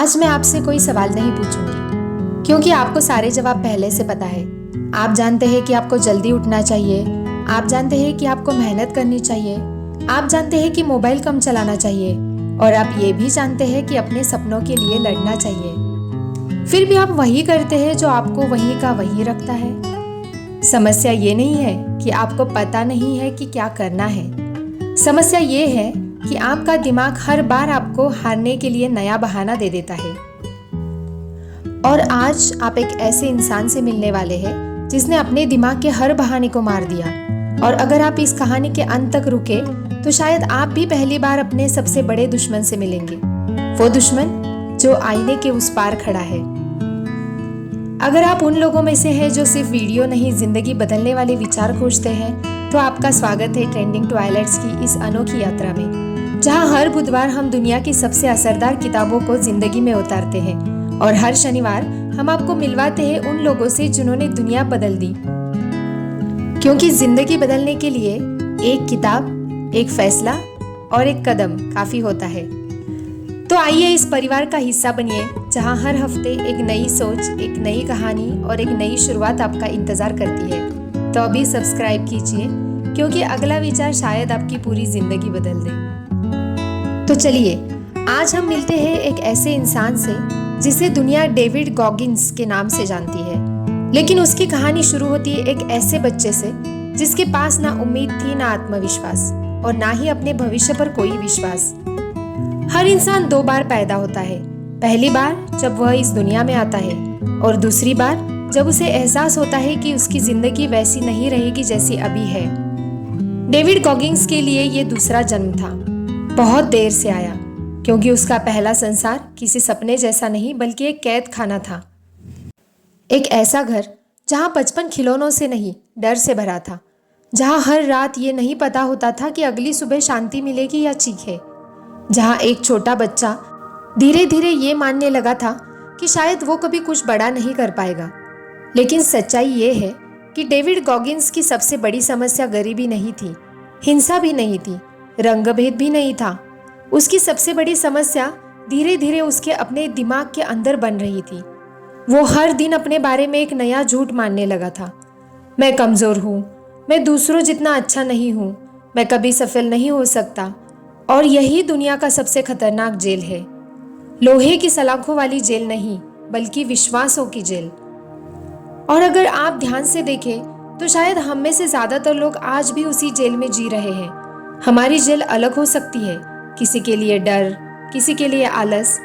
आज मैं आपसे कोई सवाल नहीं पूछूंगी क्योंकि आपको सारे जवाब पहले से पता है। आप जानते हैं कि आपको जल्दी उठना चाहिए, आप जानते हैं कि आपको मेहनत करनी चाहिए, आप जानते हैं कि मोबाइल कम चलाना चाहिए और आप ये भी जानते हैं कि अपने सपनों के लिए लड़ना चाहिए। फिर भी आप वही करते हैं जो आपको वहीं का वहीं रखता है। समस्या ये नहीं है कि आपको पता नहीं है कि क्या करना है। समस्या ये है कि आपका दिमाग हर बार आपको हारने के लिए नया बहाना दे देता है। और आज आप एक ऐसे इंसान से मिलने वाले हैं जिसने अपने दिमाग के हर बहाने को मार दिया। और अगर आप इस कहानी के अंत तक रुके तो शायद आप भी पहली बार अपने सबसे बड़े दुश्मन से मिलेंगे, वो दुश्मन जो आईने के उस पार खड़ा है। अगर आप उन लोगों में से हैं जो सिर्फ वीडियो नहीं जिंदगी बदलने वाले विचार खोजते हैं तो आपका स्वागत है ट्रेंडिंग ट्वाइलाइट्स की इस अनोखी यात्रा में, जहां हर बुधवार हम दुनिया की सबसे असरदार किताबों को जिंदगी में उतारते हैं और हर शनिवार हम आपको मिलवाते हैं उन लोगों से जिन्होंने दुनिया बदल दी। क्योंकि जिंदगी बदलने के लिए एक किताब, एक फैसला और एक कदम काफी होता है। तो आइए इस परिवार का हिस्सा बनिए जहां हर हफ्ते एक नई सोच, एक नई कहानी और एक नई शुरुआत आपका इंतजार करती है। तो अभी सब्सक्राइब कीजिए क्योंकि अगला विचार शायद आपकी पूरी जिंदगी बदल दे। तो चलिए आज हम मिलते हैं एक ऐसे इंसान से जिसे दुनिया डेविड गॉगिंस के नाम से जानती है, लेकिन उसकी कहानी शुरू होती है एक ऐसे बच्चे से जिसके पास ना उम्मीद थी, ना आत्मविश्वास और ना ही अपने भविष्य पर कोई विश्वास। हर इंसान दो बार पैदा होता है, पहली बार जब वह इस दुनिया में आता है और दूसरी बार जब उसे एहसास होता है कि उसकी जिंदगी वैसी नहीं रहेगी जैसी अभी है। डेविड गॉगिंस के लिए ये दूसरा जन्म था, बहुत देर से आया क्योंकि उसका पहला संसार किसी सपने जैसा नहीं बल्कि एक कैद खाना था। एक ऐसा घर जहां 55 खिलौनों से नहीं डर से भरा था, जहां हर रात ये नहीं पता होता था कि अगली सुबह शांति मिलेगी या चीखे, जहां एक छोटा बच्चा धीरे धीरे ये मानने लगा था कि शायद वो कभी कुछ बड़ा नहीं कर पाएगा। लेकिन सच्चाई ये है कि डेविड गॉगिंस की सबसे बड़ी समस्या गरीबी नहीं थी, हिंसा भी नहीं थी, रंगभेद भी नहीं था। उसकी सबसे बड़ी समस्या धीरे धीरे उसके अपने दिमाग के अंदर बन रही थी। वो हर दिन अपने बारे में एक नया झूठ मानने लगा था। मैं कमजोर हूँ, मैं दूसरों जितना अच्छा नहीं हूँ, मैं कभी सफल नहीं हो सकता। और यही दुनिया का सबसे खतरनाक जेल है, लोहे की सलाखों वाली जेल नहीं बल्कि विश्वासों की जेल। और अगर आप ध्यान से देखें तो शायद हम में से ज्यादातर लोग आज भी उसी जेल में जी रहे हैं। हमारी जेल अलग हो सकती है, किसी के लिए डर, किसी के लिए आलस,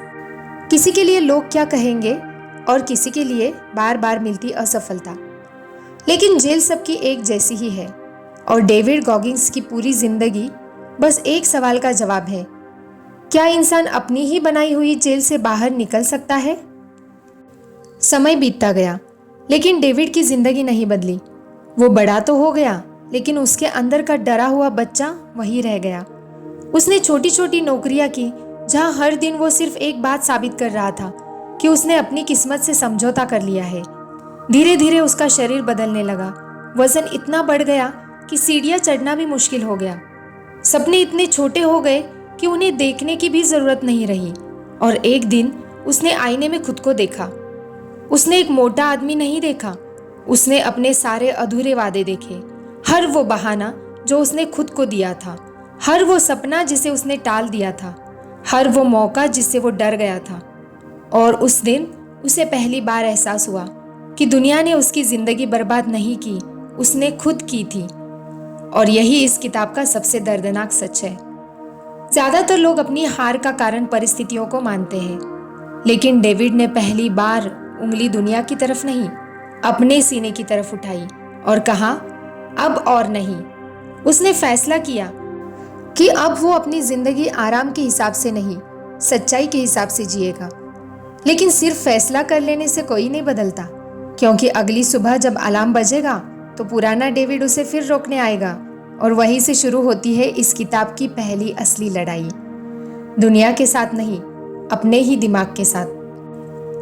किसी के लिए लोग क्या कहेंगे और किसी के लिए बार बार मिलती असफलता। लेकिन जेल सबकी एक जैसी ही है और डेविड गॉगिंस की पूरी जिंदगी बस एक सवाल का जवाब है, क्या इंसान अपनी ही बनाई हुई जेल से बाहर निकल सकता है? समय बीतता गया लेकिन डेविड की जिंदगी नहीं बदली। वो बड़ा तो हो गया लेकिन उसके अंदर का डरा हुआ बच्चा वही रह गया। उसने छोटी छोटी नौकरियां की जहां हर दिन वो सिर्फ एक बात साबित कर रहा था कि उसने अपनी किस्मत से समझौता कर लिया है। धीरे धीरे उसका शरीर बदलने लगा, वजन इतना बढ़ गया कि सीढ़ियां चढ़ना भी मुश्किल हो गया। सपने इतने छोटे हो गए कि उन्हें देखने की भी जरूरत नहीं रही। और एक दिन उसने आईने में खुद को देखा। उसने एक मोटा आदमी नहीं देखा, उसने अपने सारे अधूरे वादे देखे, हर वो बहाना जो उसने खुद को दिया था, हर वो सपना जिसे उसने टाल दिया था, हर वो मौका जिससे वो डर गया था। और उस दिन उसे पहली बार एहसास हुआ कि दुनिया ने उसकी जिंदगी बर्बाद नहीं की, उसने खुद की थी। और यही इस किताब का सबसे दर्दनाक सच है। ज्यादातर लोग अपनी हार का कारण परिस्थितियों को मानते हैं, लेकिन डेविड ने पहली बार उंगली दुनिया की तरफ नहीं, अपने सीने की तरफ उठाई और कहा, अब और नहीं। उसने फैसला किया कि अब वो अपनी जिंदगी आराम के हिसाब से नहीं, सच्चाई के हिसाब से जिएगा। लेकिन सिर्फ फैसला कर लेने से कोई नहीं बदलता, क्योंकि अगली सुबह जब अलार्म बजेगा तो पुराना डेविड उसे फिर रोकने आएगा। और वहीं से शुरू होती है इस किताब की पहली असली लड़ाई, दुनिया के साथ नहीं, अपने ही दिमाग के साथ।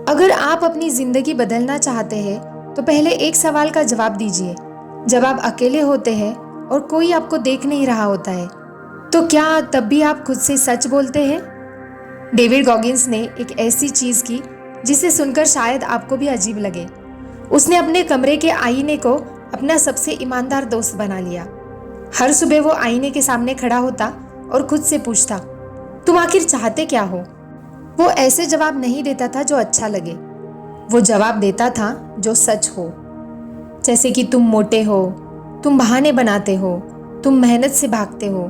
अगर आप अपनी जिंदगी बदलना चाहते हैं तो पहले एक सवाल का जवाब दीजिए। जब आप अकेले होते हैं और कोई आपको देख नहीं रहा होता है, तो क्या तब भी आप खुद से सच बोलते हैं? डेविड गॉगिंस ने एक ऐसी चीज की जिसे सुनकर शायद आपको भी अजीब लगे। उसने अपने कमरे के आईने को अपना सबसे ईमानदार दोस्त बना लिया। हर सुबह वो आईने के सामने खड़ा होता और खुद से पूछता, तुम आखिर चाहते क्या हो? वो ऐसे जवाब नहीं देता था जो अच्छा लगे, वो जवाब देता था जो सच हो। जैसे कि तुम मोटे हो, तुम बहाने बनाते हो, तुम मेहनत से भागते हो,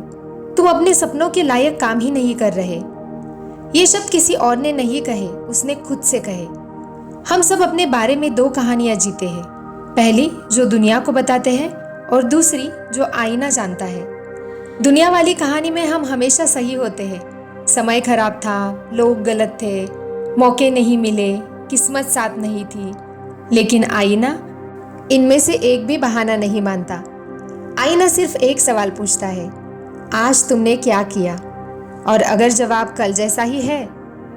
तुम अपने सपनों के लायक काम ही नहीं कर रहे। ये शब्द किसी और ने नहीं कहे, उसने खुद से कहे। हम सब अपने बारे में दो कहानियां जीते हैं, पहली जो दुनिया को बताते हैं और दूसरी जो आईना जानता है। दुनिया वाली कहानी में हम हमेशा सही होते हैं, समय खराब था, लोग गलत थे, मौके नहीं मिले, किस्मत साथ नहीं थी। लेकिन आईना इनमें से एक भी बहाना नहीं मानता। आईना सिर्फ एक सवाल पूछता है, आज तुमने क्या किया? और अगर जवाब कल जैसा ही है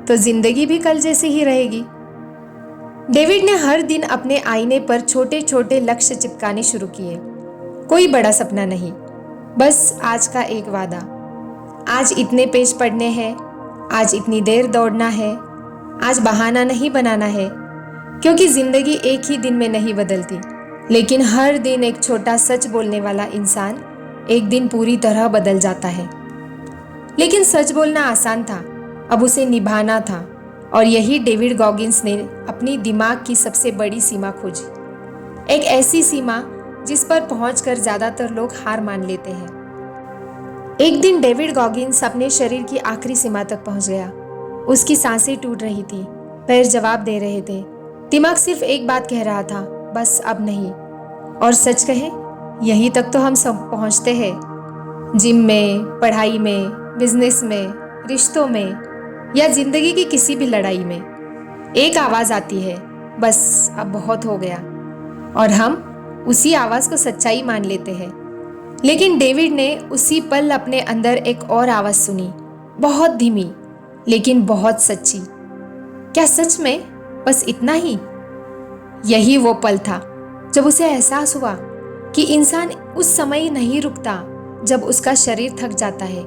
तो जिंदगी भी कल जैसी ही रहेगी। डेविड ने हर दिन अपने आईने पर छोटे छोटे लक्ष्य चिपकाने शुरू किए। कोई बड़ा सपना नहीं, बस आज का एक वादा। आज इतने पेज पढ़ने हैं, आज इतनी देर दौड़ना है, आज बहाना नहीं बनाना है, क्योंकि जिंदगी एक ही दिन में नहीं बदलती। लेकिन हर दिन एक छोटा सच बोलने वाला इंसान एक दिन पूरी तरह बदल जाता है। लेकिन सच बोलना आसान था, अब उसे निभाना था। और यही डेविड गॉगिंस ने अपनी दिमाग की सबसे बड़ी सीमा खोजी, एक ऐसी सीमा जिस पर पहुंचकर ज्यादातर लोग हार मान लेते हैं। एक दिन डेविड गॉगिंस अपने शरीर की आखिरी सीमा तक पहुंच गया। उसकी सांसें टूट रही थी, पैर जवाब दे रहे थे, दिमाग सिर्फ एक बात कह रहा था, बस अब नहीं। और सच कहे, यहीं तक तो हम सब पहुंचते हैं, जिम में, पढ़ाई में, बिजनेस में, रिश्तों में या जिंदगी की किसी भी लड़ाई में। एक आवाज आती है, बस अब बहुत हो गया, और हम उसी आवाज को सच्चाई मान लेते हैं। लेकिन डेविड ने उसी पल अपने अंदर एक और आवाज सुनी, बहुत धीमी लेकिन बहुत सच्ची। क्या सच में बस इतना ही? यही वो पल था जब उसे एहसास हुआ कि इंसान उस समय नहीं रुकता जब उसका शरीर थक जाता है,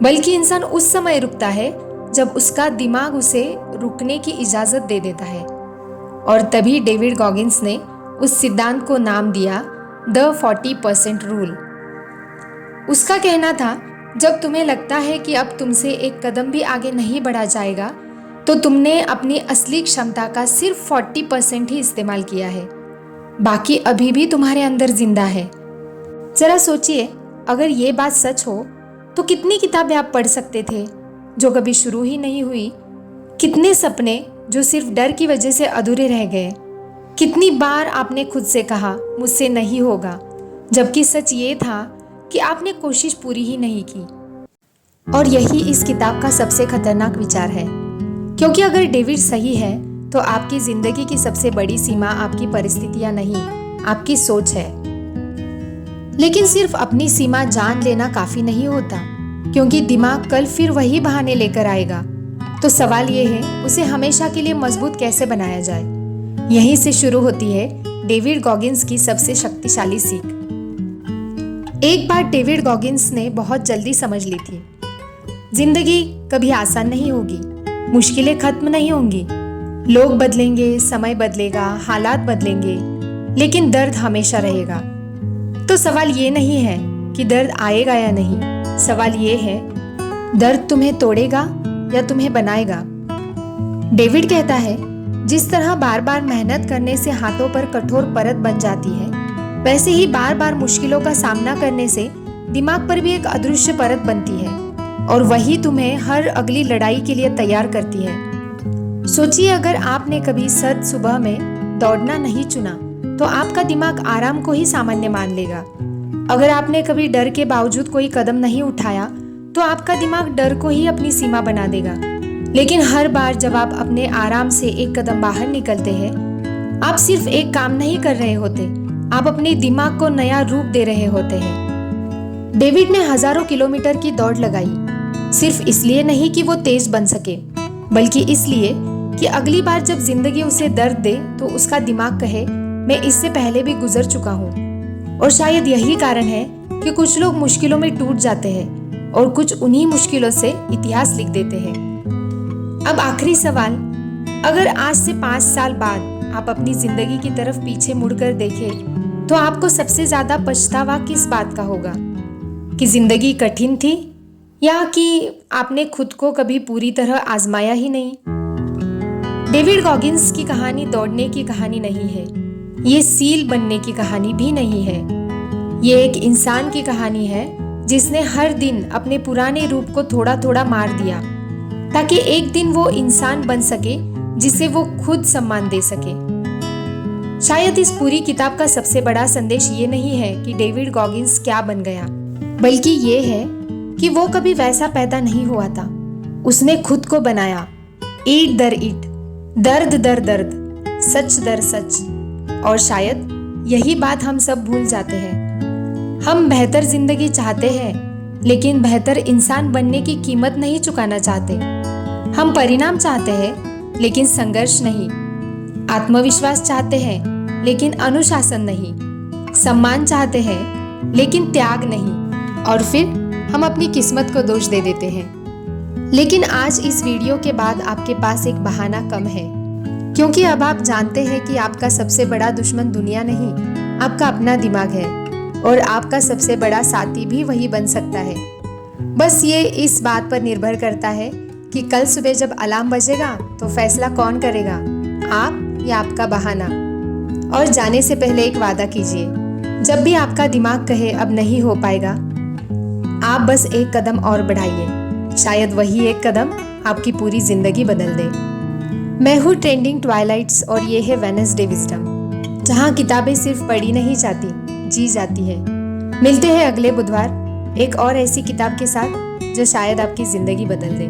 बल्कि इंसान उस समय रुकता है जब उसका दिमाग उसे रुकने की इजाजत दे देता है। और तभी डेविड गॉगिंस ने उस सिद्धांत को नाम दिया द 40% रूल। उसका कहना था, जब तुम्हें लगता है कि अब तुमसे एक कदम भी आगे नहीं बढ़ा जाएगा, तो तुमने अपनी असली क्षमता का सिर्फ 40% ही इस्तेमाल किया है, बाकी अभी भी तुम्हारे अंदर जिंदा है। जरा सोचिए, अगर ये बात सच हो तो कितनी किताबें आप पढ़ सकते थे जो कभी शुरू ही नहीं हुई, कितने सपने जो सिर्फ डर की वजह से अधूरे रह गए, कितनी बार आपने खुद से कहा मुझसे नहीं होगा, जबकि सच ये था कि आपने कोशिश पूरी ही नहीं की। और यही इस किताब का सबसे खतरनाक विचार है, क्योंकि अगर डेविड सही है तो आपकी जिंदगी की सबसे बड़ी सीमा आपकी परिस्थितियां नहीं, आपकी सोच है। लेकिन सिर्फ अपनी सीमा जान लेना काफी नहीं होता, क्योंकि दिमाग कल फिर वही बहाने लेकर आएगा। तो सवाल ये है, उसे हमेशा के लिए मजबूत कैसे बनाया जाए। यहीं से शुरू होती है डेविड गॉगिंस की सबसे शक्तिशाली सीख। एक बार डेविड गॉगिंस ने बहुत जल्दी समझ ली थी, जिंदगी कभी आसान नहीं होगी, मुश्किलें खत्म नहीं होंगी, लोग बदलेंगे, समय बदलेगा, हालात बदलेंगे, लेकिन दर्द हमेशा रहेगा। तो सवाल ये नहीं है कि दर्द आएगा या नहीं, सवाल ये है, दर्द तुम्हें तोड़ेगा या तुम्हें बनाएगा। डेविड कहता है, जिस तरह बार बार मेहनत करने से हाथों पर कठोर परत बन जाती है, वैसे ही बार बार मुश्किलों का सामना करने से दिमाग पर भी एक अदृश्य परत बनती है, और वही तुम्हें हर अगली लड़ाई के लिए तैयार करती है। सोचिए, अगर आपने कभी सर्द सुबह में दौड़ना नहीं चुना तो आपका दिमाग आराम को ही सामान्य मान लेगा। अगर आपने कभी डर के बावजूद कोई कदम नहीं उठाया तो आपका दिमाग डर को ही अपनी सीमा बना देगा। लेकिन हर बार जब आप अपने आराम से एक कदम बाहर निकलते हैं, आप सिर्फ एक काम नहीं कर रहे होते, आप अपने दिमाग को नया रूप दे रहे होते हैं। डेविड ने हजारों किलोमीटर की दौड़ लगाई, सिर्फ इसलिए नहीं कि वो तेज बन सके, बल्कि इसलिए कि अगली बार जब जिंदगी उसे दर्द दे तो उसका दिमाग कहे, मैं इससे पहले भी गुजर चुका हूँ। और शायद यही कारण है कि कुछ लोग मुश्किलों में टूट जाते हैं और कुछ उन्हीं मुश्किलों से इतिहास लिख देते हैं। अब आखिरी सवाल, अगर आज से 5 साल बाद आप अपनी जिंदगी की तरफ पीछे मुड़कर देखें तो आपको सबसे ज्यादा पछतावा किस बात का होगा? कि जिंदगी कठिन थी या कि आपने खुद को कभी पूरी तरह आजमाया ही नहीं? डेविड गॉगिंस की कहानी दौड़ने की कहानी नहीं है, ये सील बनने की कहानी भी नहीं है। ये एक इंसान की कहानी है जिसने हर दिन अपने पुराने रूप को थोड़ा थोड़ा मार दिया ताकि एक दिन वो इंसान बन सके जिसे वो खुद सम्मान दे सके। शायद इस पूरी किताब का सबसे बड़ा संदेश ये नहीं है कि डेविड गॉगिंस क्या बन गया, बल्कि ये है कि वो कभी वैसा पैदा नहीं हुआ था। उसने खुद को बनाया, ईंट दर ईंट, दर्द दर दर्द, सच दर सच। और शायद यही बात हम सब भूल जाते हैं। हम बेहतर जिंदगी चाहते हैं, लेकिन बेहतर इंसान बनने की कीमत नहीं चुकाना चाहते। हम परिणाम चाहते हैं, लेकिन संघर्ष नहीं। आत्मविश्वास चाहते हैं, लेकिन अनुशासन नहीं। सम्मान चाहते हैं, लेकिन त्याग नहीं। और फिर हम अपनी किस्मत को दोष दे देते हैं। लेकिन आज इस वीडियो के बाद आपके पास एक बहाना कम है, क्योंकि अब आप जानते हैं कि आपका सबसे बड़ा दुश्मन दुनिया नहीं, आपका अपना दिमाग है। और आपका सबसे बड़ा साथी भी वही बन सकता है। बस ये इस बात पर निर्भर करता है कि कल सुबह जब अलार्म बजेगा तो फैसला कौन करेगा, आप या आपका बहाना। और जाने से पहले एक वादा कीजिए, जब भी आपका दिमाग कहे अब नहीं हो पाएगा, आप बस एक कदम और बढ़ाइए। शायद वही एक कदम आपकी पूरी जिंदगी बदल दे। मैं हूँ ट्रेंडिंग ट्वाइलाइट्स और ये है वेडनेसडे विजडम, जहाँ किताबें सिर्फ पढ़ी नहीं जाती, जी जाती है। मिलते हैं अगले बुधवार एक और ऐसी किताब के साथ जो शायद आपकी जिंदगी बदल दे।